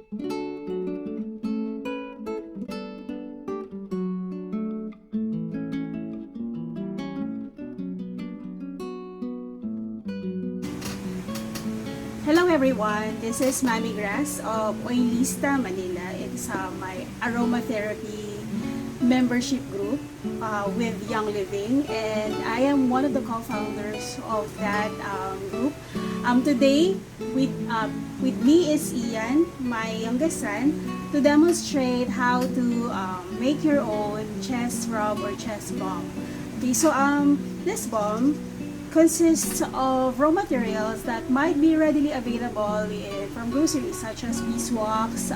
Hello everyone, this is Mami Grass of Oilista, Manila. It's my aromatherapy membership group with Young Living, and I am one of the co-founders of that group. Today with me is Ian, my youngest son, to demonstrate how to make your own chest rub or chest balm. Okay, so this balm consists of raw materials that might be readily available from groceries such as beeswax,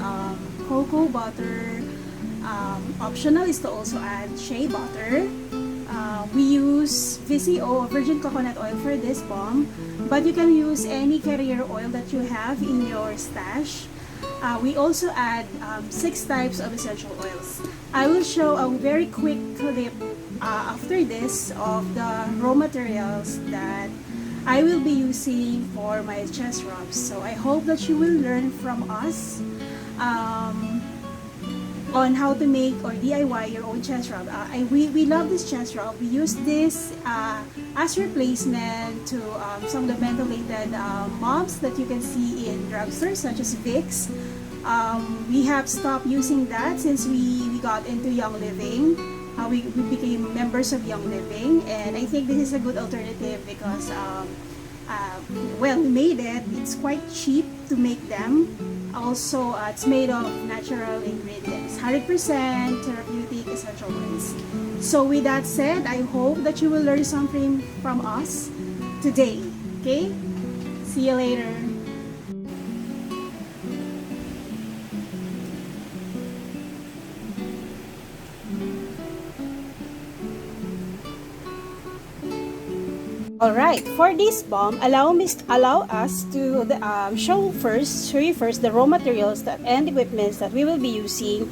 cocoa butter. Optional is to also add shea butter. We use VCO, virgin coconut oil, for this balm, but you can use any carrier oil that you have in your stash. We also add 6 types of essential oils. I will show a very quick clip after this of the raw materials that I will be using for my chest rubs. So I hope that you will learn from us on how to make or DIY your own chest rub. We love this chest rub. We use this as replacement to some of the mentholated balms that you can see in drugstores such as Vicks. We have stopped using that since we got into Young Living. We became members of Young Living, and I think this is a good alternative because well, we made it. It's quite cheap to make them. Also, it's made of natural ingredients, 100% therapeutic essential oils. So with that said, I hope that you will learn something from us today. Okay? See you later. Alright, for this balm, allow us to show you first the raw materials and equipments that we will be using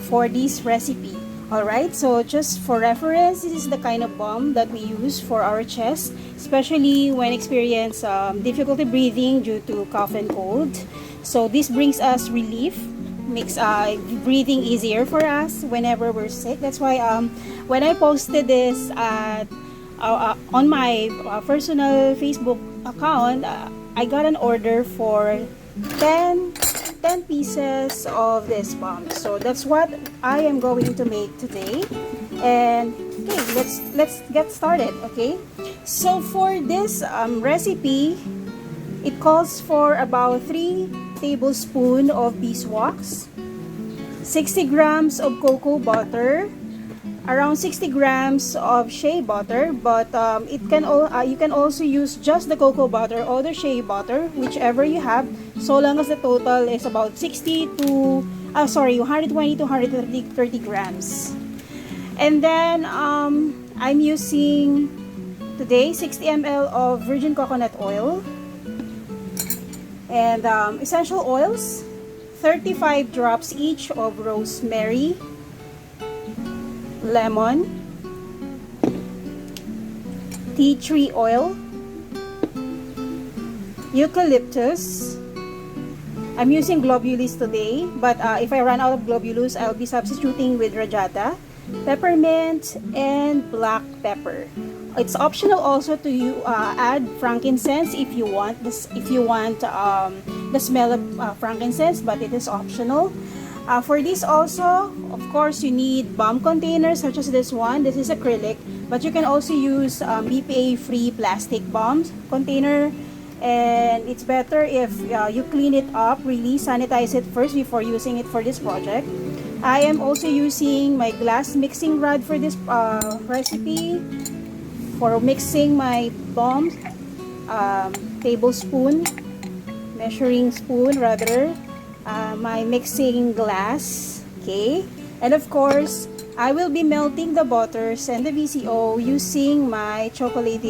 for this recipe. Alright, so just for reference, this is the kind of balm that we use for our chest, especially when experience difficulty breathing due to cough and cold. So this brings us relief, makes breathing easier for us whenever we're sick. That's why when I posted this on my personal Facebook account, I got an order for 10 pieces of this balm. So that's what I am going to make today. And okay, let's get started. Okay, so for this recipe, it calls for about 3 tablespoons of beeswax, 60 grams of cocoa butter, around 60 grams of shea butter, but you can also use just the cocoa butter or the shea butter, whichever you have, so long as the total is about 120 to 130 grams. And then I'm using today 60 ml of virgin coconut oil, and essential oils, 35 drops each of rosemary, lemon, tea tree oil, eucalyptus. I'm using globulus today, but if I run out of globulus, I'll be substituting with rajata, peppermint, and black pepper. It's optional also to add frankincense if you want the smell of frankincense, but it is optional. For this also, of course, you need balm containers such as this one. This is acrylic, but you can also use BPA-free plastic balm container. And it's better if you clean it up, really sanitize it first before using it for this project. I am also using my glass mixing rod for this recipe for mixing my balm, tablespoon, measuring spoon rather. My mixing glass, okay, and of course I will be melting the butters and the VCO using my chocolate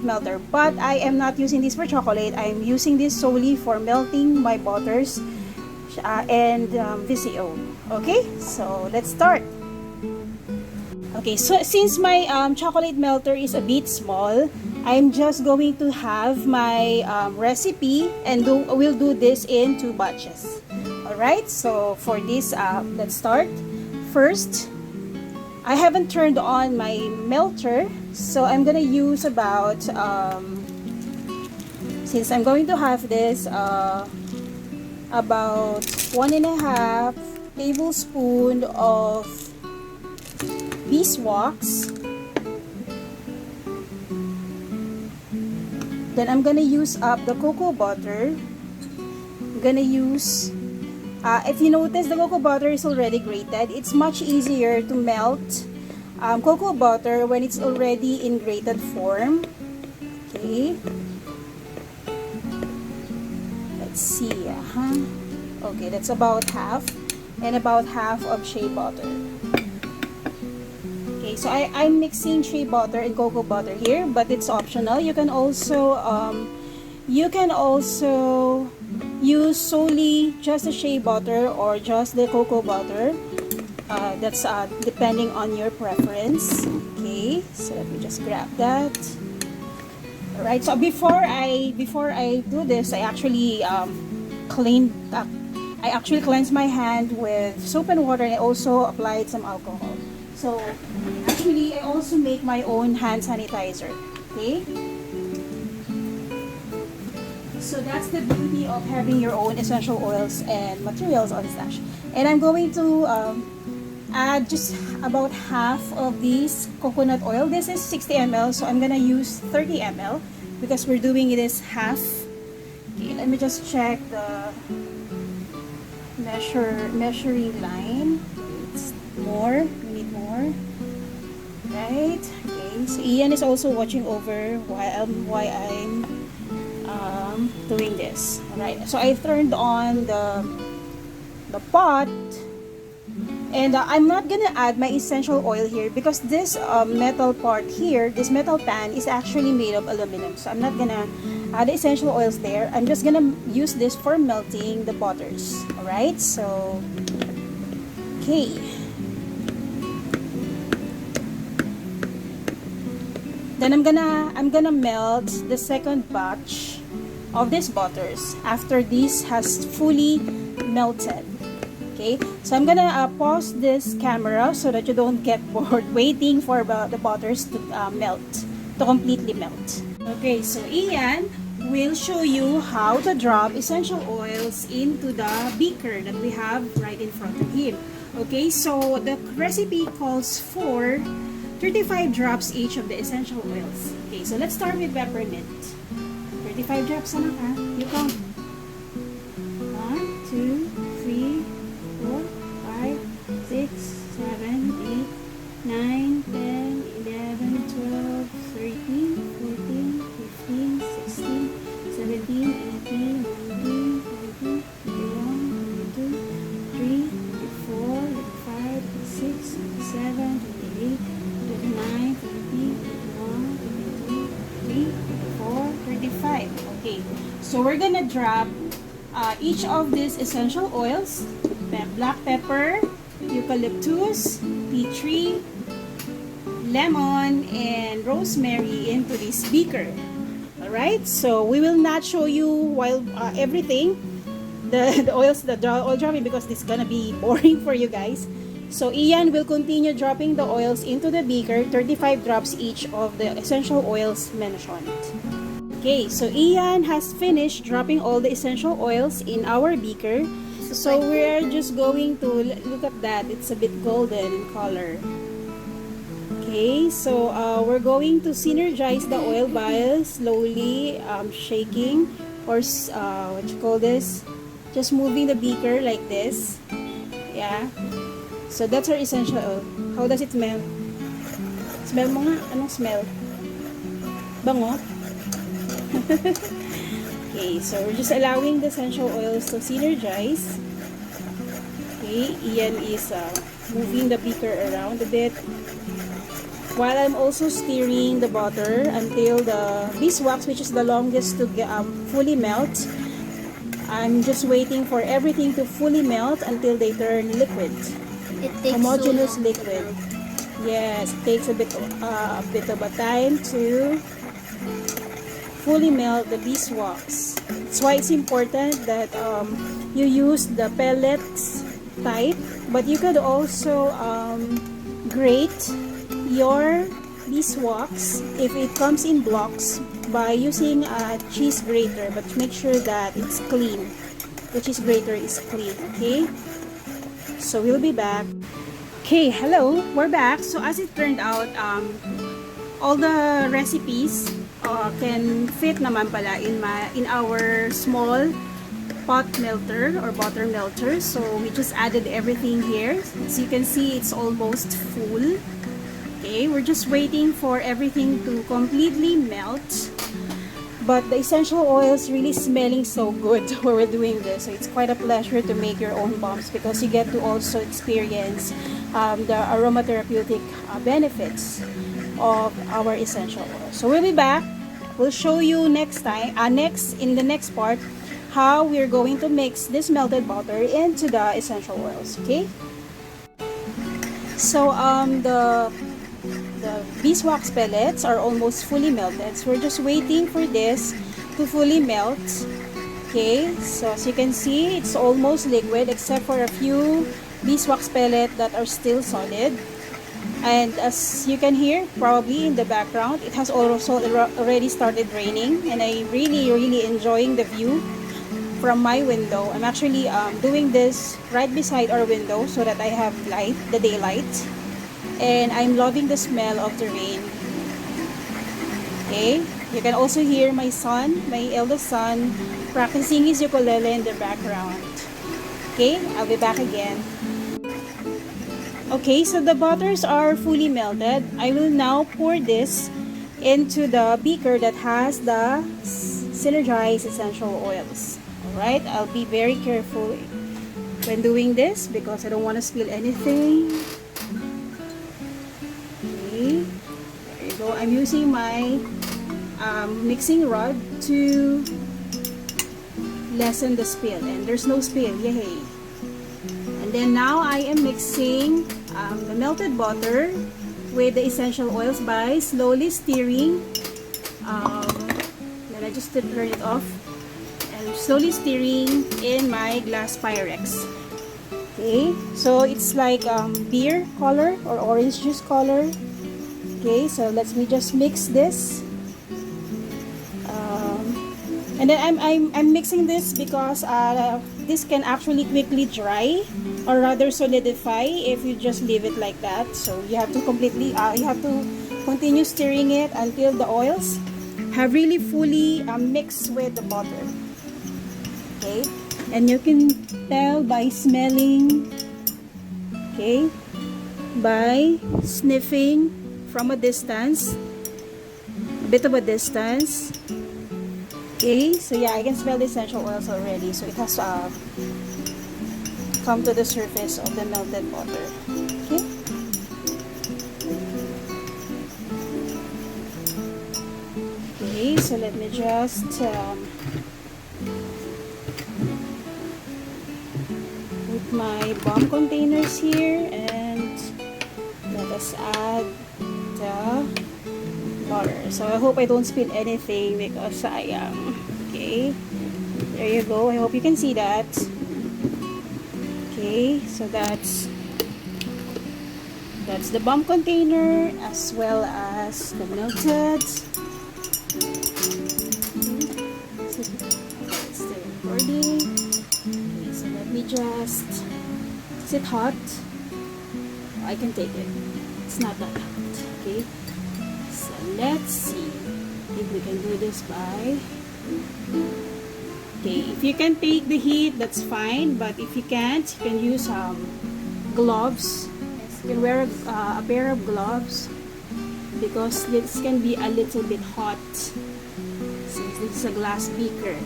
melter, but I am not using this for chocolate. I'm using this solely for melting my butters and VCO. Okay, so let's start. Okay, so since my chocolate melter is a bit small, I'm just going to have my recipe and we'll do this in 2 batches. Alright, so for this, let's start. First, I haven't turned on my melter, so I'm gonna use about, since I'm going to have this, about 1.5 tablespoon of beeswax. Then I'm gonna use up the cocoa butter. I'm gonna use, if you notice, the cocoa butter is already grated. It's much easier to melt cocoa butter when it's already in grated form. Okay. Let's see. Okay, that's about half. And about half of shea butter. Okay, so I'm mixing shea butter and cocoa butter here, but it's optional. You can also use solely just the shea butter or just the cocoa butter. That's depending on your preference. Okay, so let me just grab that. All right. So before I do this, I actually cleansed my hand with soap and water, and I also applied some alcohol. So actually, I also make my own hand sanitizer. Okay. So that's the beauty of having your own essential oils and materials on stash. And I'm going to add just about half of this coconut oil. This is 60 ml, so I'm gonna use 30 ml because we're doing it as half. Okay, let me just check the measuring line. It's more. We need more. Right. Okay. So Ian is also watching over while I'm doing this. Alright, so I turned on the pot, and I'm not gonna add my essential oil here because this metal part here, this metal pan is actually made of aluminum, so I'm not gonna add the essential oils there. I'm just gonna use this for melting the butters. Alright, so okay. Then I'm gonna melt the second batch of these butters after this has fully melted. Okay, so I'm gonna pause this camera so that you don't get bored waiting for the butters to completely melt. Okay, so Ian will show you how to drop essential oils into the beaker that we have right in front of him. Okay, so the recipe calls for 35 drops each of the essential oils. Okay, so let's start with peppermint. 35 drops, anak, ha? You count. 1, 2, 3, 4, 5, 6, 7, 8, 9, 10, 11, 12, 13, 14, 15, 16, 17, 18, 19, 20, 21, 22, 23, 24, 25, 26, 27, 28, 29, 30, 31, 32, 33, 34, 35. Okay, so we're gonna drop each of these essential oils, black pepper, eucalyptus, tea tree, lemon, and rosemary into this beaker. Alright, so we will not show you while everything, the oil dropping, because this is gonna be boring for you guys. So Ian will continue dropping the oils into the beaker, 35 drops each of the essential oils mentioned. Okay, so Ian has finished dropping all the essential oils in our beaker. So we're just going to look at that. It's a bit golden in color. Okay, so we're going to synergize the oil by slowly shaking, or what you call this? Just moving the beaker like this. Yeah. So that's our essential oil. How does it smell? Smell mo nga. Anong smell? Bango? Okay, so we're just allowing the essential oils to synergize. Okay, Ian is moving the beaker around a bit, while I'm also stirring the butter until the beeswax, which is the longest to get, fully melt. I'm just waiting for everything to fully melt until they turn liquid. It takes homogeneous so long. liquid. Yes, it takes a bit of a time to fully melt the beeswax. That's why it's important that you use the pellets type, but you could also grate your beeswax if it comes in blocks by using a cheese grater, but make sure that it's clean. The cheese grater is clean, okay? So we'll be back. Okay, hello, we're back. So as it turned out, all the recipes can fit naman pala in our small pot melter or butter melter. So we just added everything here. As you can see, it's almost full. Okay, we're just waiting for everything to completely melt. But the essential oil is really smelling so good while we're doing this. So it's quite a pleasure to make your own bombs because you get to also experience the aromatherapeutic benefits of our essential oil. So we'll be back. We'll show you next time, in the next part, how we're going to mix this melted butter into the essential oils. Okay. So the beeswax pellets are almost fully melted, so we're just waiting for this to fully melt. Okay, so as you can see, it's almost liquid except for a few beeswax pellets that are still solid. And as you can hear probably in the background, it has also already started raining, and I really enjoying the view from my window. I'm actually doing this right beside our window so that I have light, the daylight. And I'm loving the smell of the rain. Okay, you can also hear my son, my eldest son, practicing his ukulele in the background. Okay, I'll be back again. Okay, so the butters are fully melted. I will now pour this into the beaker that has the synergized essential oils. Alright, I'll be very careful when doing this because I don't want to spill anything. There you go. I'm using my mixing rod to lessen the spill, and there's no spill, yay! And then now I am mixing the melted butter with the essential oils by slowly stirring. Then I just turn it off and slowly stirring in my glass Pyrex. Okay, so it's like beer color or orange juice color. Okay, so let me just mix this, and then I'm mixing this because this can actually quickly dry or rather solidify if you just leave it like that. So you have to continue stirring it until the oils have really fully mixed with the butter. Okay, and you can tell by smelling. Okay, by sniffing from a distance, a bit of a distance. Okay, so yeah, I can smell the essential oils already. So it has come to the surface of the melted butter. Okay. Okay, so let me just put my bomb containers here, and let us add the water. So I hope I don't spill anything because I am okay. There you go. I hope you can see that. Okay, so that's the bomb container as well as the melted. It's still recording. Okay, so let me just. Is it hot? Oh, I can take it. It's not that hot. Okay. So let's see if we can do this by. Okay, if you can take the heat, that's fine. But if you can't, you can use gloves. Yes, you can wear a pair of gloves because this can be a little bit hot since this is a glass beaker.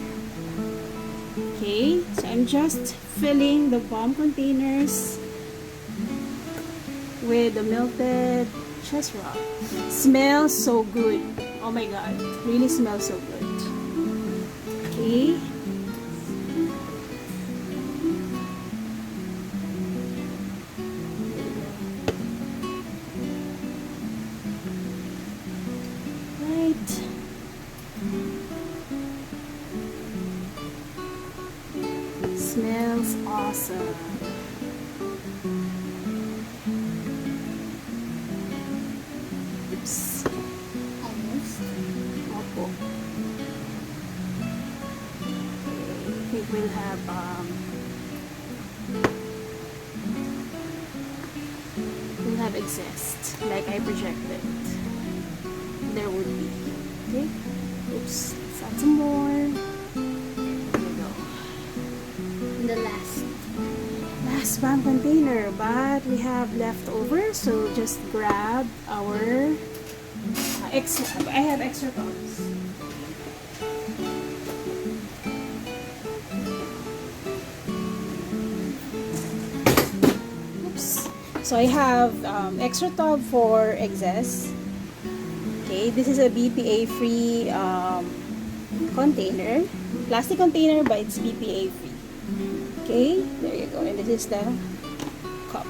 Okay, so I'm just filling the bomb containers with the melted chest rock. Smells so good. Oh my god, really smells so good. Okay. Right. smells awesome. Oops. Almost. Opo. I think we'll have exist like I projected. There would be. Okay. Oops. Let's add some more. There we go. The last Balm container, but we have leftover, so just grab our extra. I have extra balms. Oops. So I have extra tub for excess. Okay, this is a BPA free container, plastic container, but it's BPA free. Okay, there you go, and this is the cup.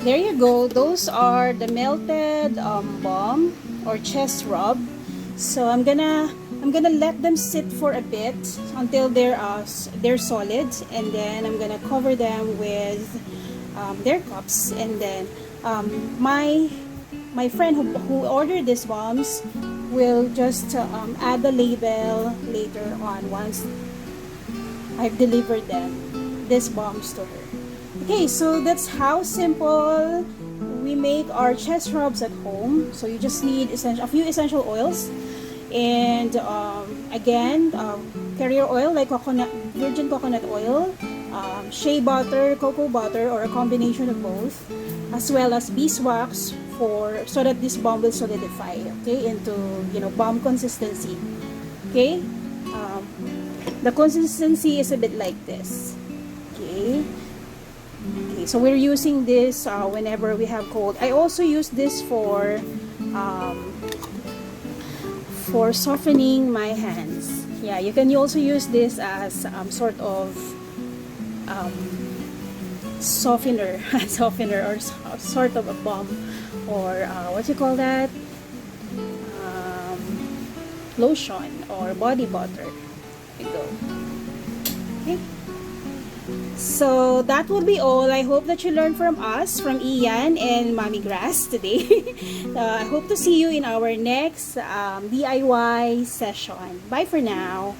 There you go. Those are the melted balm or chest rub. So I'm gonna let them sit for a bit until they're solid, and then I'm gonna cover them with their cups, and then my friend who ordered these balms will just add the label later on once I've delivered these balms to her. Okay, so that's how simple we make our chest rubs at home. So you just need a few essential oils, and again, carrier oil like virgin coconut oil, shea butter, cocoa butter, or a combination of both, as well as beeswax so that this balm will solidify, okay, into balm consistency. Okay, the consistency is a bit like this. Okay. Okay, so we're using this whenever we have cold. I also use this for softening my hands. Yeah, you can also use this as sort of softener, or sort of a balm, or what you call that? Lotion or body butter. There you go. Okay. So that would be all. I hope that you learned from us, from Ian and Mommy Grass today. I hope to see you in our next DIY session. Bye for now.